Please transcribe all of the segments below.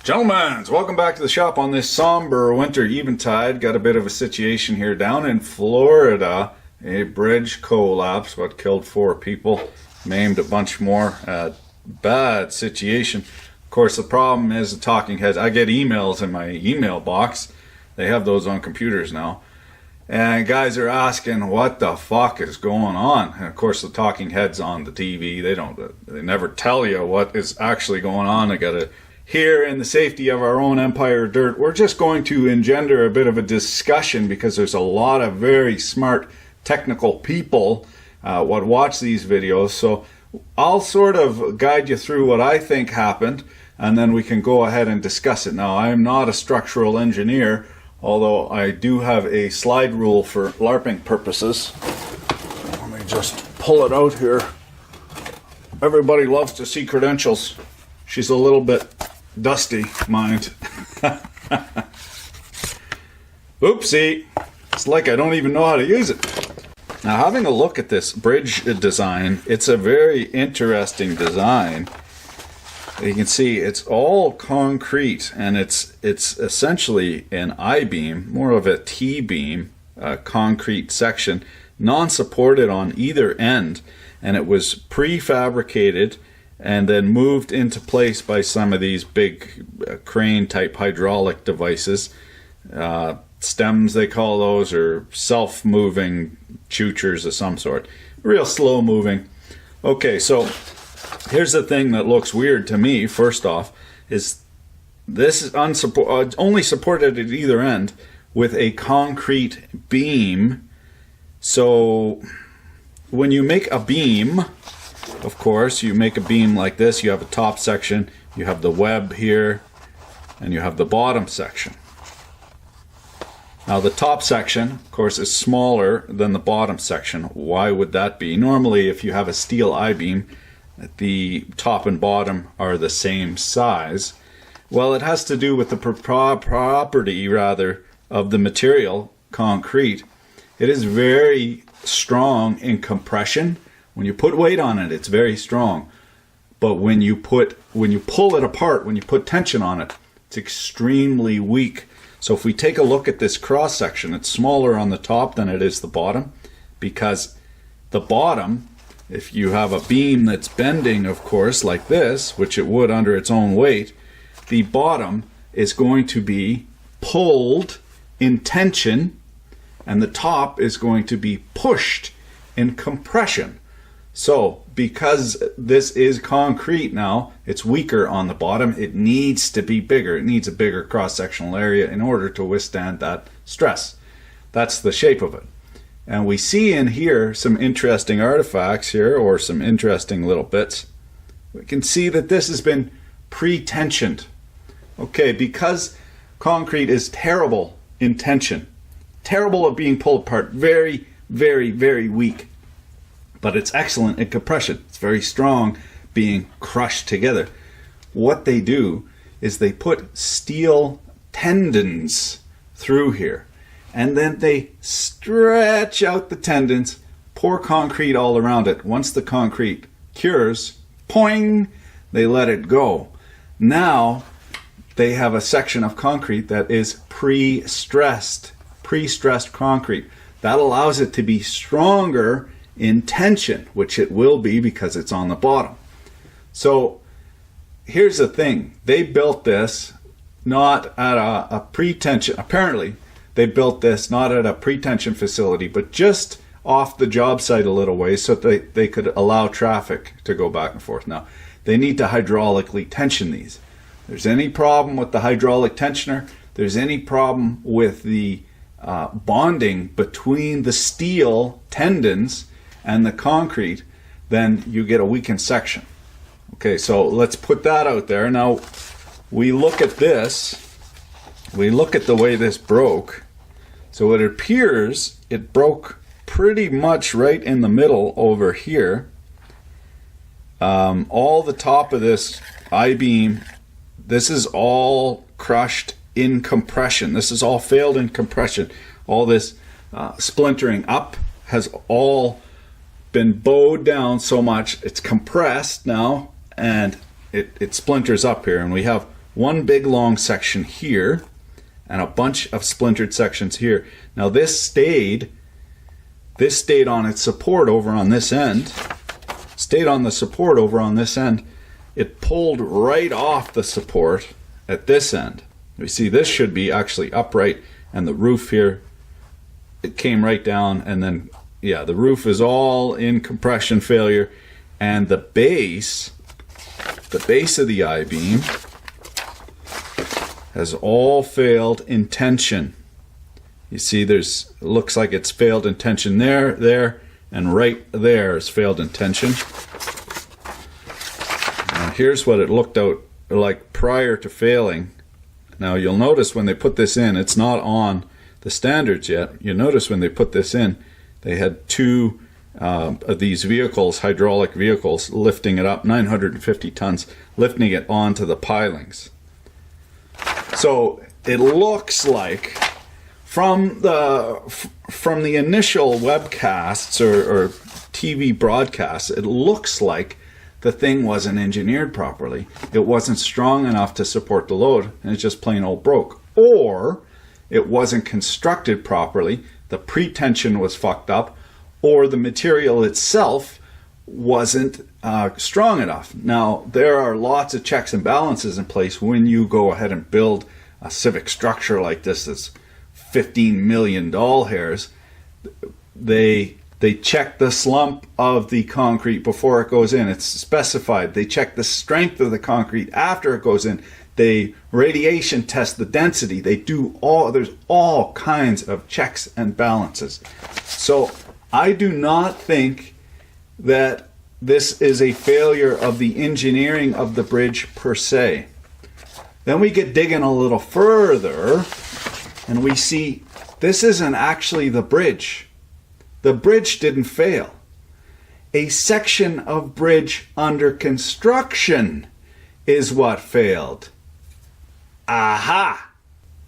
Gentlemen, welcome back to the shop on this somber winter eventide. Got a bit of a situation here down in Florida. A bridge collapse, what killed 4 people, maimed a bunch more. Bad situation. Of course, the problem is the talking heads. I get emails in my email box. They have those on computers now. And guys are asking what the fuck is going on. And of course, the talking heads on the TV, they never tell you what is actually going on. They gotta, here in the safety of our own empire dirt, we're just going to engender a bit of a discussion because there's a lot of very smart technical people what watch these videos. So I'll sort of guide you through what I think happened, and then we can go ahead and discuss it. Now, I am not a structural engineer, although I do have a slide rule for LARPing purposes. Let me just pull it out here. Everybody loves to see credentials. She's a little bit dusty, mind. Oopsie. It's like I don't even know how to use it. Now, having a look at this bridge design, it's a very interesting design. You can see it's all concrete, and it's essentially an I-beam, more of a T-beam, concrete section, non-supported on either end, and it was prefabricated and then moved into place by some of these big crane-type hydraulic devices. Stems, they call those, or self-moving chutures of some sort. Real slow-moving. Okay, so here's the thing that looks weird to me, first off, is this is only supported at either end with a concrete beam. So when you make a beam, of course, you make a beam like this. You have a top section, you have the web here, and you have the bottom section. Now the top section, of course, is smaller than the bottom section. Why would that be? Normally, if you have a steel I-beam, the top and bottom are the same size. Well, it has to do with the property, rather, of the material, concrete. It is very strong in compression. When you put weight on it, it's very strong. But when you pull it apart, when you put tension on it, it's extremely weak. So if we take a look at this cross section, it's smaller on the top than it is the bottom, because the bottom, if you have a beam that's bending, of course, like this, which it would under its own weight, the bottom is going to be pulled in tension, and the top is going to be pushed in compression. So because this is concrete now, it's weaker on the bottom. It needs to be bigger. It needs a bigger cross-sectional area in order to withstand that stress. That's the shape of it. And we see in here some interesting artifacts here, or some interesting little bits. We can see that this has been pre-tensioned. Okay, because concrete is terrible in tension, terrible at being pulled apart, very, very, very weak. But it's excellent in compression. It's very strong being crushed together. What they do is they put steel tendons through here, and then they stretch out the tendons, pour concrete all around it. Once the concrete cures, poing, they let it go. Now they have a section of concrete that is pre-stressed concrete. That allows it to be stronger in tension, which it will be because it's on the bottom. So here's the thing. They built this not at a pre-tension, apparently they built this not at a pre-tension facility, but just off the job site a little ways so that they could allow traffic to go back and forth. Now, they need to hydraulically tension these. If there's any problem with the hydraulic tensioner, there's any problem with the bonding between the steel tendons and the concrete, then you get a weakened section. Okay, so let's put that out there. Now, we look at this. We look at the way this broke. So it appears it broke pretty much right in the middle over here. All the top of this I-beam, this is all crushed in compression. This is all failed in compression. All this splintering up has all been bowed down so much it's compressed now, and it splinters up here, and we have one big long section here and a bunch of splintered sections here. Now this stayed on its support over on this end, stayed on the support over on this end. It pulled right off the support at this end. We see this should be actually upright, and the roof here, it came right down, and then yeah, the roof is all in compression failure, and the base of the I-beam has all failed in tension. You see it looks like it's failed in tension there, and right there is failed in tension. Now here's what it looked out like prior to failing. Now you'll notice when they put this in, it's not on the standards yet. You notice when they put this in, they had two of these vehicles, hydraulic vehicles, lifting it up, 950 tons, lifting it onto the pilings. So it looks like from the initial webcasts or TV broadcasts, it looks like the thing wasn't engineered properly. It wasn't strong enough to support the load, and it just plain old broke. Or it wasn't constructed properly, the pretension was fucked up, or the material itself wasn't strong enough. Now, there are lots of checks and balances in place when you go ahead and build a civic structure like this that's 15 million doll hairs. They check the slump of the concrete before it goes in. It's specified. They check the strength of the concrete after it goes in. They radiation test the density. They do there's all kinds of checks and balances. So I do not think that this is a failure of the engineering of the bridge per se. Then we get digging a little further and we see this isn't actually the bridge. The bridge didn't fail. A section of bridge under construction is what failed. Aha!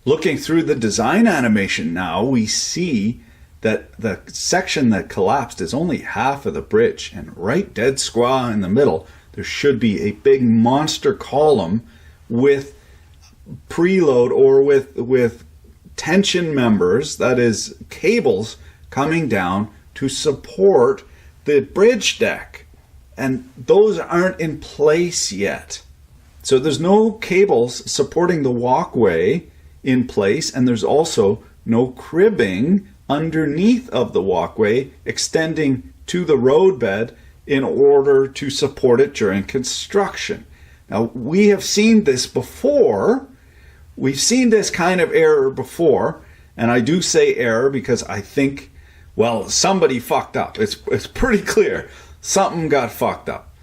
Looking through the design animation now, we see that the section that collapsed is only half of the bridge, and right dead squaw in the middle, there should be a big monster column with preload or with tension members, that is cables, coming down to support the bridge deck. And those aren't in place yet. So there's no cables supporting the walkway in place, and there's also no cribbing underneath of the walkway extending to the roadbed in order to support it during construction. Now, we have seen this before. We've seen this kind of error before, and I do say error because I think, well, somebody fucked up. It's pretty clear. Something got fucked up.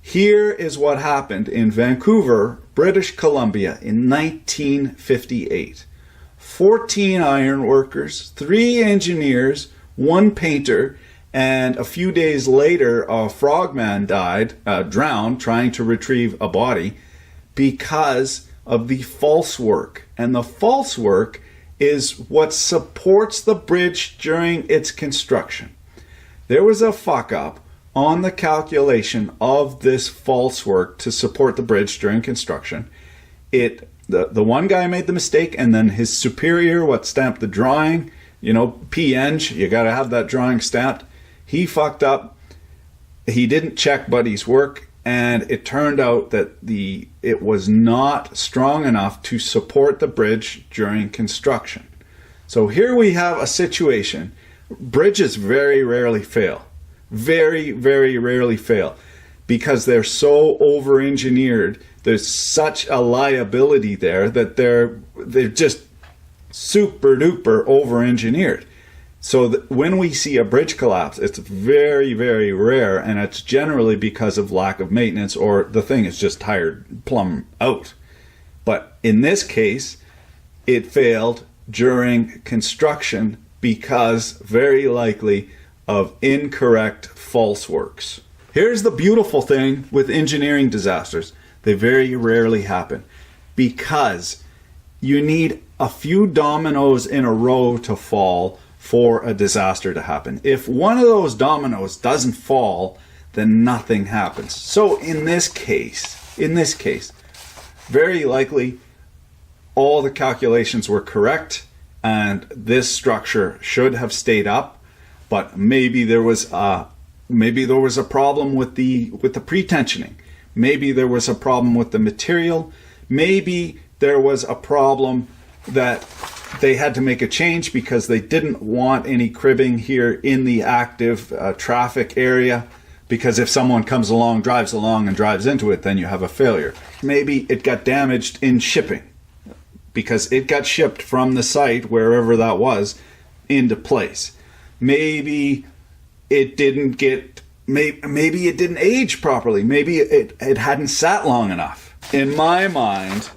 Here is what happened in Vancouver, British Columbia in 1958. 14 iron workers, 3 engineers, 1 painter, and a few days later a frogman drowned trying to retrieve a body because of the false work. And the false work is what supports the bridge during its construction. There was a fuck up on the calculation of this false work to support the bridge during construction. The one guy made the mistake, and then his superior, stamped the drawing, P-Eng, you got to have that drawing stamped. He fucked up. He didn't check Buddy's work, and it turned out that it was not strong enough to support the bridge during construction. So here we have a situation. Bridges very rarely fail. Very, very rarely fail because they're so over-engineered. There's such a liability there that they're just super duper over-engineered. So when we see a bridge collapse, it's very, very rare, and it's generally because of lack of maintenance or the thing is just tired plumb out. But in this case, it failed during construction because very likely of incorrect false works. Here's the beautiful thing with engineering disasters. They very rarely happen because you need a few dominoes in a row to fall for a disaster to happen. If one of those dominoes doesn't fall, then nothing happens. So in this case, very likely all the calculations were correct and this structure should have stayed up, but maybe there was a problem with the pretensioning. Maybe there was a problem with the material. Maybe there was a problem that they had to make a change because they didn't want any cribbing here in the active traffic area, because if someone comes along, drives along and drives into it, then you have a failure. Maybe it got damaged in shipping because it got shipped from the site, wherever that was, into place. Maybe it didn't maybe it didn't age properly. Maybe it hadn't sat long enough. In my mind,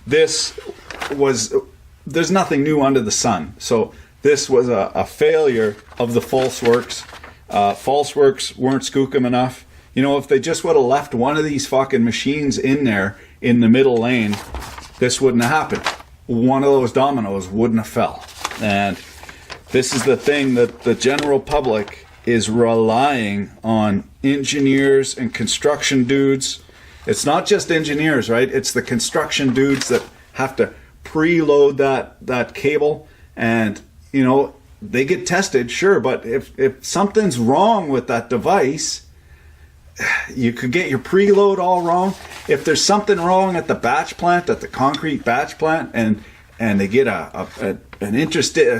there's nothing new under the sun. So this was a failure of the false works. False works weren't skookum enough. You know, if they just would have left one of these fucking machines in there in the middle lane, this wouldn't have happened. One of those dominoes wouldn't have fell. And this is the thing that the general public is relying on engineers and construction dudes. It's not just engineers, right? It's the construction dudes that have to preload that cable, and you know, they get tested, sure, but if something's wrong with that device, you could get your preload all wrong. If there's something wrong at the batch plant, at the concrete batch plant, and they get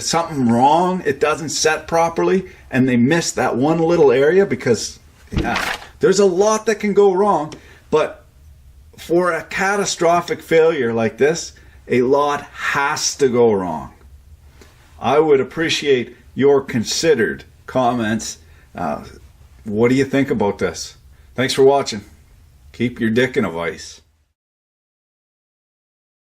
something wrong, it doesn't set properly, and they miss that one little area, because there's a lot that can go wrong. But for a catastrophic failure like this, a lot has to go wrong. I would appreciate your considered comments. What do you think about this? Thanks for watching. Keep your dick in a vice.